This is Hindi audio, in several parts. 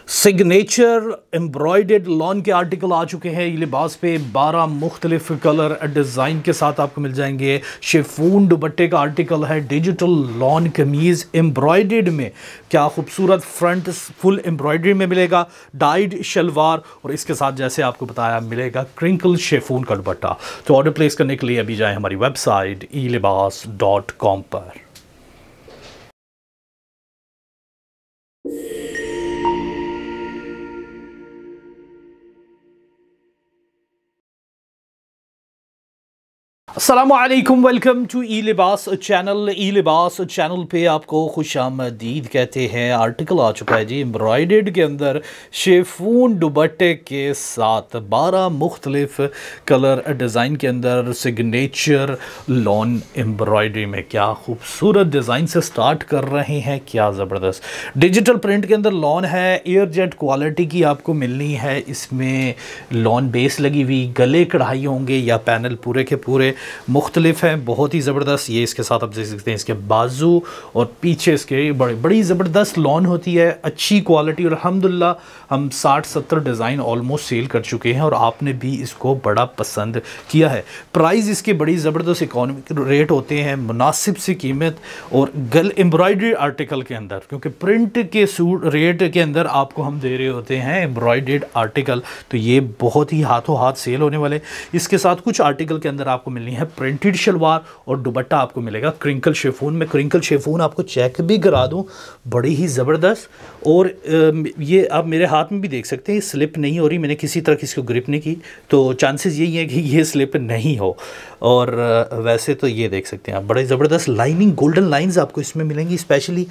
सिग्नेचर एम्ब्रॉयडर्ड लॉन के आर्टिकल आ चुके हैं ये लिबास पे। 12 मुख्तलिफ कलर डिज़ाइन के साथ आपको मिल जाएंगे। शिफॉन दुपट्टे का आर्टिकल है। डिजिटल लॉन कमीज़ एम्ब्रॉयडर्ड में, क्या खूबसूरत फ्रंट फुल एम्ब्रॉयडरी में मिलेगा। डाइड शलवार और इसके साथ जैसे आपको बताया मिलेगा क्रिंकल शिफॉन का दुपट्टा। तो ऑर्डर प्लेस करने के लिए अभी जाएँ हमारी वेबसाइट elibas.com पर। अस्सलामुअलैकुम, वेलकम टू ई लिबास चैनल। ई लिबास चैनल पे आपको खुशामदीद कहते हैं। आर्टिकल आ चुका है जी एम्ब्रॉयडर्ड के अंदर शिफॉन दुपट्टे के साथ 12 मुख्तलिफ कलर डिज़ाइन के अंदर सिग्नेचर लॉन एम्ब्रॉयडरी में। क्या खूबसूरत डिज़ाइन से स्टार्ट कर रहे हैं, क्या ज़बरदस्त डिजिटल प्रिंट के अंदर लॉन है। एयर जेट क्वालिटी की आपको मिलनी है। इसमें लॉन बेस लगी हुई, गले कढ़ाई होंगे या पैनल पूरे के पूरे मुख्तलिफ हैं, बहुत ही ज़बरदस्त। ये इसके साथ आप देख सकते हैं, इसके बाजू और पीछे इसके बड़ी ज़बरदस्त लॉन होती है, अच्छी क्वालिटी। और अल्हम्दुलिल्लाह हम 60-70 डिज़ाइन ऑलमोस्ट सेल कर चुके हैं और आपने भी इसको बड़ा पसंद किया है। प्राइस इसके बड़ी ज़बरदस्त इकोनॉमिक रेट होते हैं, मुनासिब सी कीमत और गल एम्ब्रॉयडरी आर्टिकल के अंदर, क्योंकि प्रिंट के सूट रेट के अंदर आपको हम दे रहे होते हैं एम्ब्रॉयडर्ड आर्टिकल, तो ये बहुत ही हाथों हाथ सेल होने वाले। इसके साथ कुछ आर्टिकल के अंदर आपको मिलनी है प्रिंटेड शलवार और दुपट्टा आपको मिलेगा क्रिंकल शिफॉन में। क्रिंकल शिफॉन आपको चेक भी करा दूं, बड़ी ही ज़बरदस्त। और ये आप मेरे हाथ में भी देख सकते हैं, स्लिप नहीं हो रही, मैंने किसी तरह किसी को ग्रिप नहीं की, तो चांसेस यही है कि ये स्लिप नहीं हो। और वैसे तो ये देख सकते हैं आप, बड़े ज़बरदस्त लाइनिंग गोल्डन लाइंस आपको इसमें मिलेंगी, स्पेशली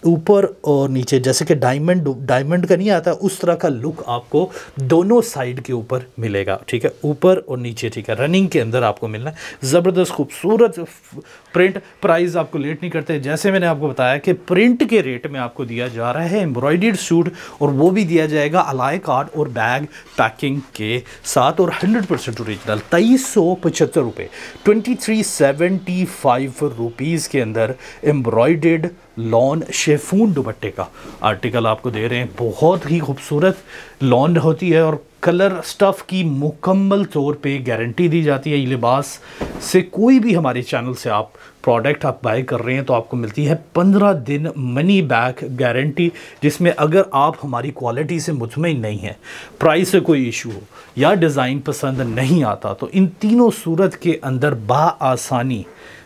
ऊपर और नीचे, जैसे कि डायमंड का नहीं आता उस तरह का लुक आपको दोनों साइड के ऊपर मिलेगा। ठीक है, ऊपर और नीचे। ठीक है, रनिंग के अंदर आपको मिलना है। ज़बरदस्त खूबसूरत प्रिंट। प्राइस आपको लेट नहीं करते, जैसे मैंने आपको बताया कि प्रिंट के रेट में आपको दिया जा रहा है एम्ब्रॉयडर्ड सूट, और वो भी दिया जाएगा अलाय कार्ड और बैग पैकिंग के साथ, और 100% ओरिजिनल। 2375 रुपये, 2375 रुपीज़ के अंदर एम्ब्रॉयडर्ड लॉन शिफॉन दुपट्टे का आर्टिकल आपको दे रहे हैं। बहुत ही खूबसूरत लॉन होती है और कलर स्टफ़ की मुकम्मल तौर पे गारंटी दी जाती है। ये लिबास से कोई भी हमारे चैनल से आप प्रोडक्ट आप बाय कर रहे हैं तो आपको मिलती है 15 दिन मनी बैक गारंटी, जिसमें अगर आप हमारी क्वालिटी से मुतमईन नहीं हैं, प्राइस से कोई इशू हो या डिज़ाइन पसंद नहीं आता, तो इन तीनों सूरत के अंदर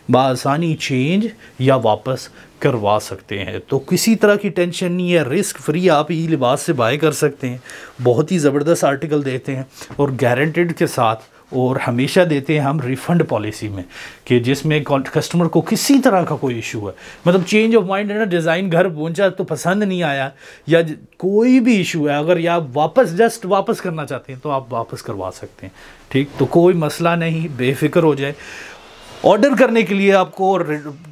बाआसानी चेंज या वापस करवा सकते हैं। तो किसी तरह की टेंशन नहीं है, रिस्क फ्री आप ई लिबास से बाय कर सकते हैं। बहुत ही ज़बरदस्त आर्टिकल देते हैं और गारंटेड के साथ, और हमेशा देते हैं हम रिफ़ंड पॉलिसी में, कि जिसमें कस्टमर को किसी तरह का कोई इशू है, मतलब चेंज ऑफ माइंड है ना, डिज़ाइन घर पहुंचा तो पसंद नहीं आया या कोई भी इशू है, अगर या वापस करना चाहते हैं तो आप वापस करवा सकते हैं। ठीक, तो कोई मसला नहीं, बेफिक्र हो जाए। ऑर्डर करने के लिए आपको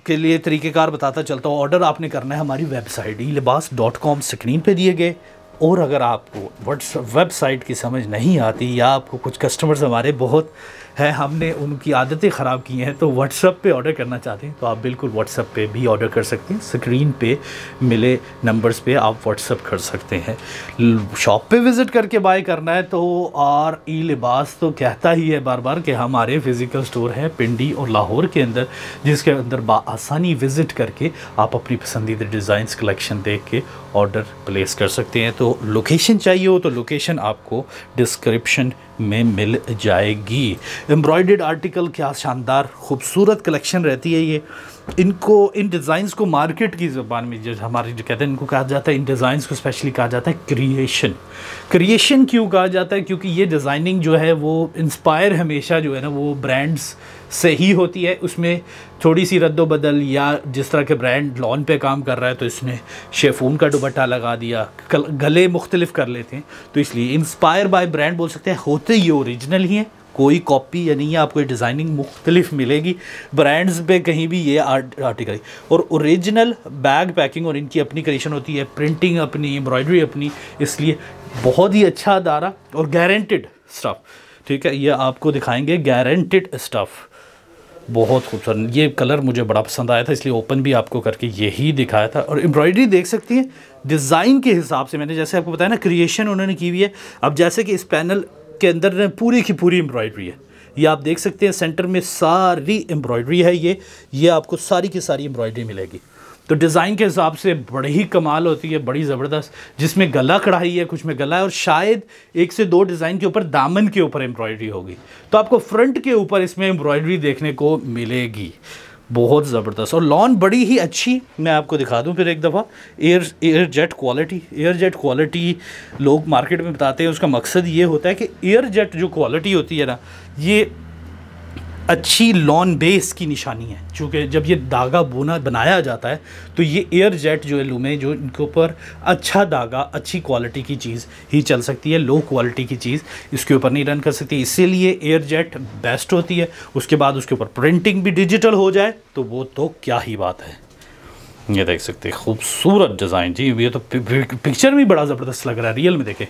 के लिए तरीक़ेकार बताता चलता हूँ। ऑर्डर आपने करना है हमारी वेबसाइट elibas.com स्क्रीन पे दिए गए, और अगर आपको वेबसाइट की समझ नहीं आती या आपको कुछ कस्टमर्स हमारे बहुत हैं, हमने उनकी आदतें ख़राब की हैं, तो व्हाट्सएप पे ऑर्डर करना चाहते हैं तो आप बिल्कुल व्हाट्सएप पे भी ऑर्डर कर सकते हैं। स्क्रीन पे मिले नंबर्स पे आप व्हाट्सएप कर सकते हैं। शॉप पे विज़िट करके बाय करना है तो, और ई लिबास तो कहता ही है बार बार कि हमारे फ़िज़िकल स्टोर है पिंडी और लाहौर के अंदर, जिसके अंदर बाआसानी विज़िट करके आप अपनी पसंदीदा डिज़ाइंस कलेक्शन देख के ऑर्डर प्लेस कर सकते हैं। तो लोकेशन चाहिए हो तो लोकेशन आपको डिस्क्रिप्शन में मिल जाएगी। एम्ब्रॉयडर्ड आर्टिकल क्या शानदार खूबसूरत कलेक्शन रहती है ये। इन डिज़ाइंस को मार्केट की ज़बान में जो हमारे जो कहते हैं, इनको कहा जाता है, इन डिज़ाइंस को स्पेशली कहा जाता है क्रिएशन क्यों कहा जाता है? क्योंकि ये डिज़ाइनिंग जो है वो इंस्पायर हमेशा जो है ना वो ब्रांड्स से ही होती है। उसमें थोड़ी सी रद्दो बदल, या जिस तरह के ब्रांड लॉन पे काम कर रहा है तो इसने शिफॉन का दुपट्टा लगा दिया, गले मुख्तलिफ कर लेते हैं, तो इसलिए इंस्पायर बाय ब्रांड बोल सकते हैं। होते ये ओरिजिनल ही हैं, कोई कॉपी या नहीं है, आपको डिज़ाइनिंग मुख्तलिफ मिलेगी ब्रांड्स पे कहीं भी ये आर्टिकल। और ओरिजिनल बैग पैकिंग और इनकी अपनी क्रिएशन होती है, प्रिंटिंग अपनी, एम्ब्रॉयडरी अपनी, इसलिए बहुत ही अच्छा अदारा और गारंटेड स्टफ़। ठीक है, ये आपको दिखाएंगे गारंटेड स्टफ़। बहुत खूबसूरत, ये कलर मुझे बड़ा पसंद आया था इसलिए ओपन भी आपको करके यही दिखाया था। और एम्ब्रॉयडरी देख सकती हैं डिज़ाइन के हिसाब से, मैंने जैसे आपको बताया ना क्रिएशन उन्होंने की हुई है। अब जैसे कि इस पैनल के अंदर पूरी की पूरी एम्ब्रॉयडरी है, ये आप देख सकते हैं सेंटर में सारी एम्ब्रॉयडरी है, ये आपको सारी की सारी एम्ब्रॉयडरी मिलेगी। तो डिज़ाइन के हिसाब से बड़ी ही कमाल होती है, बड़ी ज़बरदस्त, जिसमें गला कढ़ाई है, कुछ में गला है, और शायद 1 से 2 डिज़ाइन के ऊपर दामन के ऊपर एम्ब्रॉयडरी होगी। तो आपको फ्रंट के ऊपर इसमें एम्ब्रॉयडरी देखने को मिलेगी, बहुत ज़बरदस्त। और लॉन बड़ी ही अच्छी, मैं आपको दिखा दूं फिर एक दफ़ा, एयर जेट क्वालिटी लोग मार्केट में बताते हैं, उसका मकसद ये होता है कि एयर जेट जो क्वालिटी होती है ना, ये अच्छी लॉन बेस की निशानी है। चूँकि जब ये धागा बनाया जाता है तो ये एयर जेट जो है लूमें, जो इनके ऊपर अच्छा धागा, अच्छी क्वालिटी की चीज़ ही चल सकती है, लो क्वालिटी की चीज़ इसके ऊपर नहीं रन कर सकती, इसीलिए एयर जेट बेस्ट होती है। उसके बाद उसके ऊपर प्रिंटिंग भी डिजिटल हो जाए तो वो तो क्या ही बात है। ये देख सकते हैं खूबसूरत डिज़ाइन जी, ये तो पिक्चर भी बड़ा ज़बरदस्त लग रहा है, रियल में देखें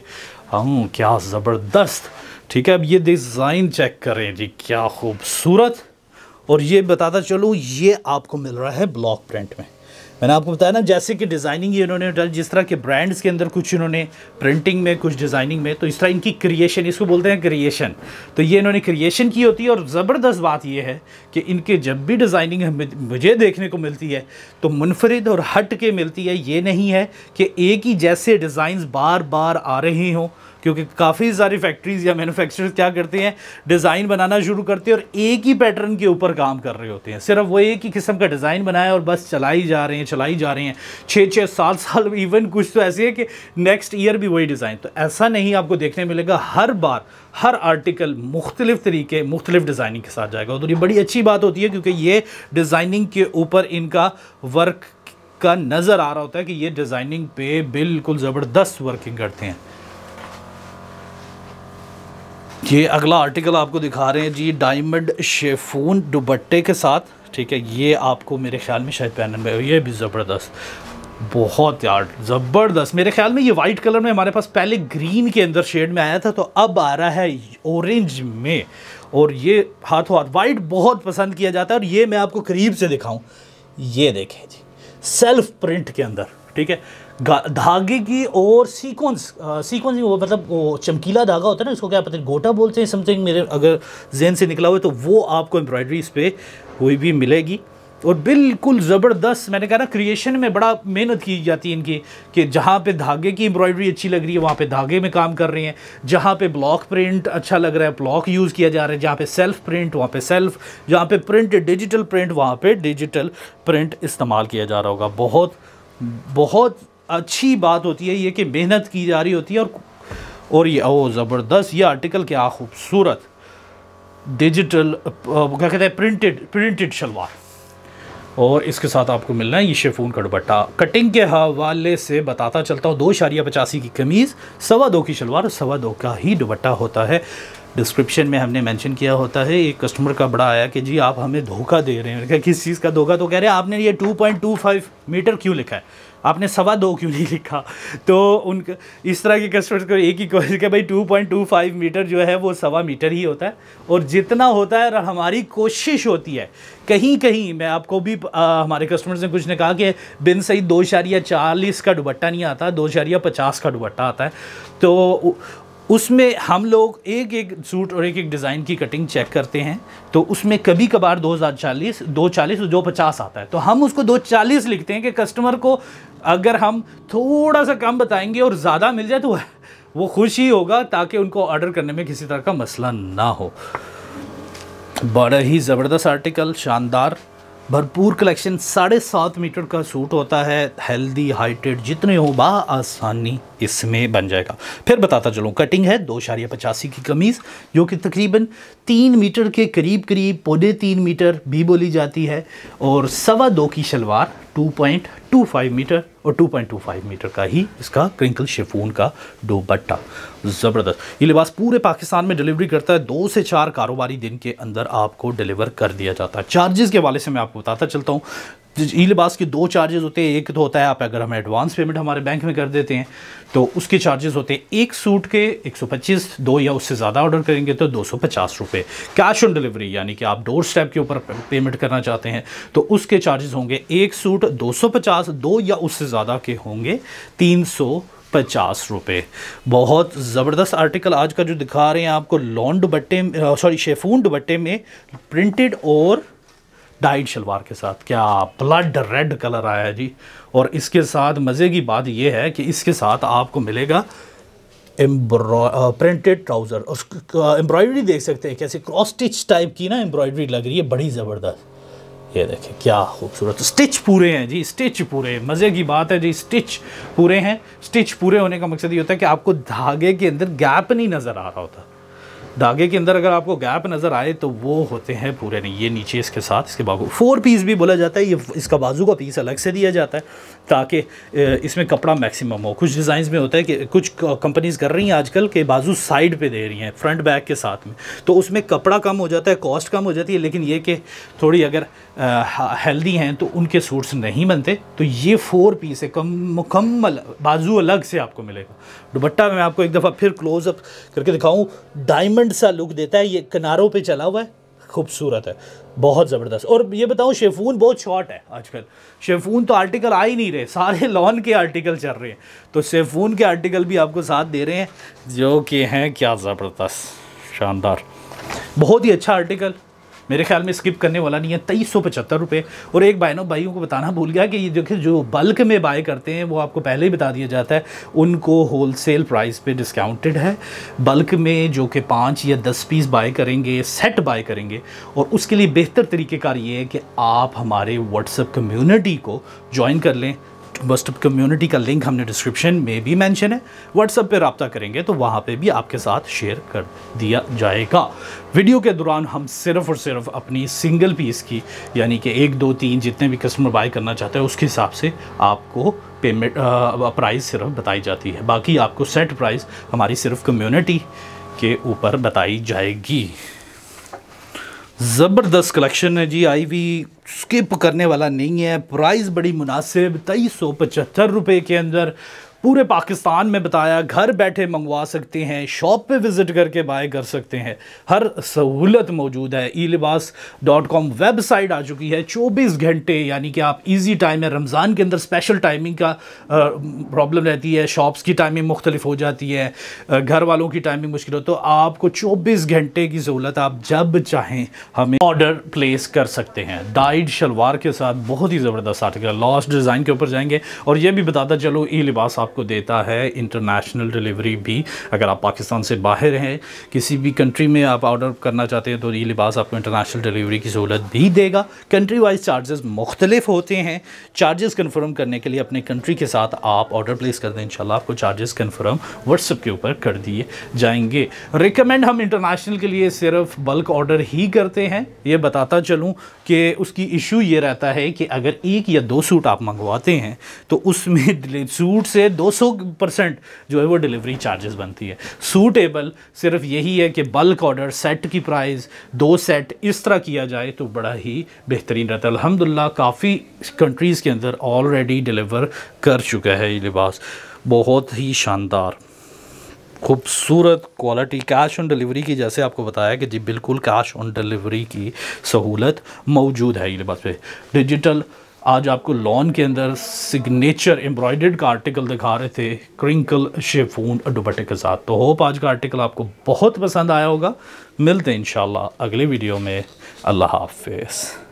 हम क्या ज़बरदस्त। ठीक है, अब ये डिज़ाइन चेक करें जी, क्या खूबसूरत। और ये बताता चलूँ, ये आपको मिल रहा है ब्लॉक प्रिंट में। मैंने आपको बताया ना जैसे कि डिज़ाइनिंग ये इन्होंने डाल, जिस तरह के ब्रांड्स के अंदर कुछ इन्होंने प्रिंटिंग में, कुछ डिज़ाइनिंग में, तो इस तरह इनकी क्रिएशन, इसको बोलते हैं क्रिएशन। तो ये इन्होंने क्रिएशन की होती है। और ज़बरदस्त बात ये है कि इनके जब भी डिज़ाइनिंग मुझे देखने को मिलती है तो मुनफरिद और हट के मिलती है। ये नहीं है कि एक ही जैसे डिज़ाइंस बार बार आ रहे हों, क्योंकि काफ़ी सारी फैक्ट्रीज़ या मैन्युफैक्चरर्स क्या करते हैं, डिज़ाइन बनाना शुरू करते हैं और एक ही पैटर्न के ऊपर काम कर रहे होते हैं, सिर्फ वो एक ही किस्म का डिज़ाइन बनाया और बस चलाई जा रहे हैं 6-6 साल इवन कुछ तो ऐसे है कि नेक्स्ट ईयर भी वही डिज़ाइन। तो ऐसा नहीं आपको देखने मिलेगा, हर बार हर आर्टिकल मुख्तलिफ तरीके, मुख्तलिफ डिज़ाइनिंग के साथ जाएगा। तो ये बड़ी अच्छी बात होती है, क्योंकि ये डिज़ाइनिंग के ऊपर इनका वर्क का नज़र आ रहा होता है कि ये डिज़ाइनिंग पे बिल्कुल ज़बरदस्त वर्किंग करते हैं। ये अगला आर्टिकल आपको दिखा रहे हैं जी, डायमंड शेफून दुपट्टे के साथ। ठीक है, ये आपको मेरे ख्याल में शायद पहनने में, ये भी ज़बरदस्त, बहुत यार ज़बरदस्त। मेरे ख्याल में ये वाइट कलर में हमारे पास पहले ग्रीन के अंदर शेड में आया था, तो अब आ रहा है ऑरेंज में। और ये हाथों हाथ वाइट बहुत पसंद किया जाता है। और ये मैं आपको करीब से दिखाऊं, ये देखें जी, सेल्फ प्रिंट के अंदर, ठीक है, धागे की और सीक्वेंस वो मतलब वो चमकीला धागा होता है ना, इसको क्या पता है, गोटा बोलते हैं समथिंग, मेरे अगर जहन से निकला हुआ, तो वो आपको एम्ब्रॉयडरी इस पर हुई भी मिलेगी। और बिल्कुल ज़बरदस्त, मैंने कहा ना क्रिएशन में बड़ा मेहनत की जाती है इनकी, कि जहाँ पे धागे की एम्ब्रॉयडरी अच्छी लग रही है वहाँ पे धागे में काम कर रहे हैं, जहाँ पे ब्लॉक प्रिंट अच्छा लग रहा है ब्लॉक यूज़ किया जा रहा है, जहाँ पे सेल्फ प्रिंट वहाँ पे सेल्फ, जहाँ पे प्रिंट डिजिटल प्रिंट वहाँ पे डिजिटल प्रिंट इस्तेमाल किया जा रहा होगा। बहुत बहुत अच्छी बात होती है ये कि मेहनत की जा रही होती है। और ये ओ ज़बरदस्त, ये आर्टिकल क्या खूबसूरत, डिजिटल क्या कहते हैं, प्रिंटेड शलवार, और इसके साथ आपको मिलना है ये शेफून का दुपट्टा। कटिंग के हवाले से बताता चलता हूँ, 2.85 की कमीज़, 2.25 की शलवार और 2.25 का ही दुपट्टा होता है। डिस्क्रिप्शन में हमने मेंशन किया होता है। एक कस्टमर का बड़ा आया कि जी आप हमें धोखा दे रहे हैं। क्या किस चीज़ का धोखा? तो कह रहे हैं आपने ये 2.25 मीटर क्यों लिखा है, आपने 2.25 क्यों नहीं लिखा? तो उनका इस तरह के कस्टमर्स को एक ही कोशिश कि भाई 2.25 मीटर जो है वो 2.25 मीटर ही होता है, और जितना होता है और हमारी कोशिश होती है, कहीं कहीं मैं आपको भी हमारे कस्टमर्स ने कुछ ने कहा कि बिन सही 2.40 का दुपट्टा नहीं आता, 2.50 का दुपट्टा आता है। तो उसमें हम लोग एक एक सूट और एक एक डिज़ाइन की कटिंग चेक करते हैं, तो उसमें कभी कभार 2.40 2.50 आता है, तो हम उसको 2.40 लिखते हैं कि कस्टमर को अगर हम थोड़ा सा कम बताएंगे और ज़्यादा मिल जाए तो वो खुश ही होगा, ताकि उनको ऑर्डर करने में किसी तरह का मसला ना हो। बड़ा ही ज़बरदस्त आर्टिकल, शानदार, भरपूर कलेक्शन। 7.5 मीटर का सूट होता है, हेल्दी हाइटेड जितने हो बा आसानी इसमें बन जाएगा। फिर बताता चलूँ, कटिंग है 2.85 की कमीज़, जो कि तकरीबन 3 मीटर के करीब 3.25 मीटर भी बोली जाती है, और 2.25 की शलवार 2.25 मीटर और 2.25 मीटर का ही इसका क्रिंकल शिफॉन का दुपट्टा। ज़बरदस्त। ये लिबास पूरे पाकिस्तान में डिलीवरी करता है, 2 से 4 कारोबारी दिन के अंदर आपको डिलीवर कर दिया जाता है। चार्जेस के हवाले से मैं आपको बताता चलता हूँ। ई लिबास के 2 चार्जेस होते हैं। एक तो होता है आप अगर हमें एडवांस पेमेंट हमारे बैंक में कर देते हैं तो उसके चार्जेस होते हैं एक सूट के 125, 2 या उससे ज़्यादा ऑर्डर करेंगे तो 250 रुपये। कैश ऑन डिलीवरी यानी कि आप डोर स्टेप के ऊपर पेमेंट करना चाहते हैं तो उसके चार्जेस होंगे एक सूट 250, 2 या उससे ज़्यादा के होंगे 350 रुपये। बहुत ज़बरदस्त आर्टिकल आज का जो दिखा रहे हैं आपको, लॉन दुपट्टे, सॉरी शेफून दुपट्टे में प्रिंटेड और डाइड शलवार के साथ। क्या ब्लड रेड कलर आया है जी। और इसके साथ मज़े की बात यह है कि इसके साथ आपको मिलेगा प्रिंटेड ट्राउज़र। एम्ब्रॉयडरी देख सकते हैं कैसे क्रॉस स्टिच टाइप की ना एम्ब्रॉयडरी लग रही है, बड़ी ज़बरदस्त। ये देखें क्या खूबसूरत, स्टिच पूरे हैं जी, स्टिच पूरे। मज़े की बात है जी, स्टिच पूरे हैं। स्टिच पूरे होने का मकसद ये होता है कि आपको धागे के अंदर गैप नहीं नज़र आ रहा होता। धागे के अंदर अगर आपको गैप नज़र आए तो वो होते हैं पूरे नहीं। ये नीचे इसके साथ इसके बाजू 4 पीस भी बोला जाता है। ये इसका बाजू का पीस अलग से दिया जाता है ताकि इसमें कपड़ा मैक्सिमम हो। कुछ डिज़ाइंस में होता है कि कुछ कंपनीज़ कर रही हैं आजकल के बाजू साइड पे दे रही हैं फ्रंट बैक के साथ में, तो उसमें कपड़ा कम हो जाता है, कॉस्ट कम हो जाती है। लेकिन ये कि थोड़ी अगर हेल्दी हैं तो उनके सूट्स नहीं बनते। तो ये 4 पीस है, मुकम्मल बाजू अलग से आपको मिलेगा। दुपट्टा मैं आपको एक दफ़ा फिर क्लोज़अप करके दिखाऊँ, डायमंड सा लुक देता है। ये किनारों पे चला हुआ है, खूबसूरत है, बहुत ज़बरदस्त। और ये बताऊँ शेफून बहुत शॉर्ट है आजकल। शेफून तो आर्टिकल आ ही नहीं रहे, सारे लॉन के आर्टिकल चल रहे हैं, तो शेफून के आर्टिकल भी आपको साथ दे रहे हैं जो कि हैं क्या ज़बरदस्त, शानदार, बहुत ही अच्छा आर्टिकल। मेरे ख्याल में स्किप करने वाला नहीं है। 2375 रुपये। और एक भाइयों को बताना भूल गया कि ये देखिए जो बल्क में बाय करते हैं वो आपको पहले ही बता दिया जाता है, उनको होलसेल प्राइस पे डिस्काउंटेड है। बल्क में जो कि 5 या 10 पीस बाय करेंगे, सेट बाय करेंगे, और उसके लिए बेहतर तरीक़ेकार ये है कि आप हमारे व्हाट्सएप कम्युनिटी को ज्वाइन कर लें। व्हाट्सएप कम्युनिटी का लिंक हमने डिस्क्रिप्शन में भी मेंशन है। व्हाट्सएप पे रब्ता करेंगे तो वहाँ पे भी आपके साथ शेयर कर दिया जाएगा। वीडियो के दौरान हम सिर्फ़ और सिर्फ अपनी सिंगल पीस की यानी कि 1, 2, 3 जितने भी कस्टमर बाय करना चाहते हैं उसके हिसाब से आपको पेमेंट प्राइस सिर्फ बताई जाती है। बाकी आपको सेट प्राइस हमारी सिर्फ कम्युनिटी के ऊपर बताई जाएगी। ज़बरदस्त कलेक्शन है जी, आई भी स्किप करने वाला नहीं है। प्राइस बड़ी मुनासिब, 2375 रुपये के अंदर पूरे पाकिस्तान में बताया। घर बैठे मंगवा सकते हैं, शॉप पे विज़िट करके बाय कर सकते हैं, हर सहूलत मौजूद है। elibas.com वेबसाइट आ चुकी है 24 घंटे, यानी कि आप इजी टाइम है। रमज़ान के अंदर स्पेशल टाइमिंग का प्रॉब्लम रहती है, शॉप्स की टाइमिंग मुख्तलिफ हो जाती है, घर वालों की टाइमिंग मुश्किल हो, तो आपको 24 घंटे की सहूलत, आप जब चाहें हमें ऑर्डर प्लेस कर सकते हैं। डाइड शलवार के साथ बहुत ही ज़बरदस्त आर्टिकल। लॉस्ट डिज़ाइन के ऊपर जाएंगे। और ये भी बताता चलो, ई लिबास आपको देता है इंटरनेशनल डिलीवरी भी। अगर आप पाकिस्तान से बाहर हैं, किसी भी कंट्री में आप ऑर्डर करना चाहते हैं तो ई लिबास आपको इंटरनेशनल डिलीवरी की सहूलत भी देगा। कंट्री वाइज चार्जेस मुख्तलिफ होते हैं। चार्जेस कन्फर्म करने के लिए अपने कंट्री के साथ आप ऑर्डर प्लेस कर दें, इंशाल्लाह आपको चार्जेस कन्फर्म व्हाट्सएप के ऊपर कर दिए जाएंगे। रिकमेंड हम इंटरनेशनल के लिए सिर्फ बल्क ऑर्डर ही करते हैं। ये बताता चलूँ कि उसकी इशू ये रहता है कि अगर 1 या 2 सूट आप मंगवाते हैं तो उसमें सूट से 200% जो है वो डिलीवरी चार्जेस बनती है। सूटेबल सिर्फ यही है कि बल्क ऑर्डर सेट की प्राइस 2 सेट इस तरह किया जाए तो बड़ा ही बेहतरीन रहता है। अल्हम्दुलिल्लाह काफ़ी कंट्रीज़ के अंदर ऑलरेडी डिलीवर कर चुका है ये लिबास। बहुत ही शानदार खूबसूरत क्वालिटी, कैश ऑन डिलीवरी की, जैसे आपको बताया कि जी बिल्कुल कैश ऑन डिलीवरी की सहूलत मौजूद है ये लिबास पे। डिजिटल आज आपको लॉन के अंदर सिग्नेचर एम्ब्रॉयडर्ड का आर्टिकल दिखा रहे थे क्रिंकल शेफून दुपट्टे के साथ। तो होप आज का आर्टिकल आपको बहुत पसंद आया होगा। मिलते हैं इंशाल्लाह अगले वीडियो में। अल्लाह हाफ़िज़।